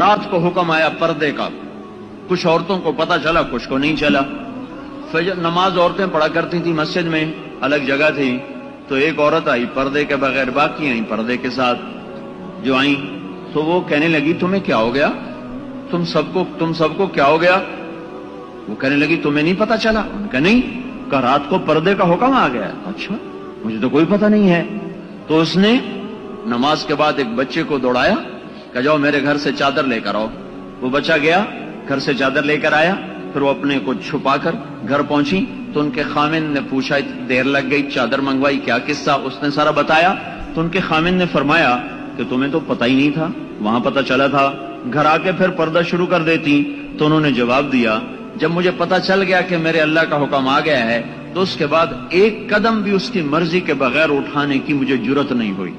رات کو حکم آیا پردے کا، کچھ عورتوں کو پتہ چلا، کچھ کو نہیں چلا۔ فجر نماز عورتیں پڑھا کرتی تھی مسجد میں، الگ جگہ تھی، تو ایک عورت آئی پردے کے بغیر، باقی آئیں پردے کے ساتھ۔ جو آئیں تو وہ کہنے لگی تمہیں کیا ہو گیا، تم سب کو کیا ہو گیا؟ وہ کہنے لگی تمہیں نہیں پتہ چلا؟ ان کا نہیں، کہ رات کو پردے کا حکم آ گیا۔ اچھا مجھے تو کوئی پتہ نہیں ہے۔ تو اس نے نماز کے بعد ایک بچے کو دوڑایا کہ جاؤ میرے گھر سے چادر لے کر آؤ۔ وہ بچہ گیا، گھر سے چادر لے کر آیا، پھر وہ اپنے کو چھپا کر گھر پہنچی تو ان کے خامن نے پوچھا دیر لگ گئی، چادر منگوائی، کیا قصہ؟ اس نے سارا بتایا تو ان کے خامن نے فرمایا کہ تمہیں تو پتہ ہی نہیں تھا، وہاں پتہ چلا تھا، گھر آ کے پھر پردہ شروع کر دیتی۔ تو انہوں نے جواب دیا جب مجھے پتہ چل گیا کہ میرے اللہ کا حکم آ گیا ہے تو اس کے بعد ایک قدم بھی اس کی مرضی کے بغیر اٹھانے کی مجھے جرت نہیں ہوئی۔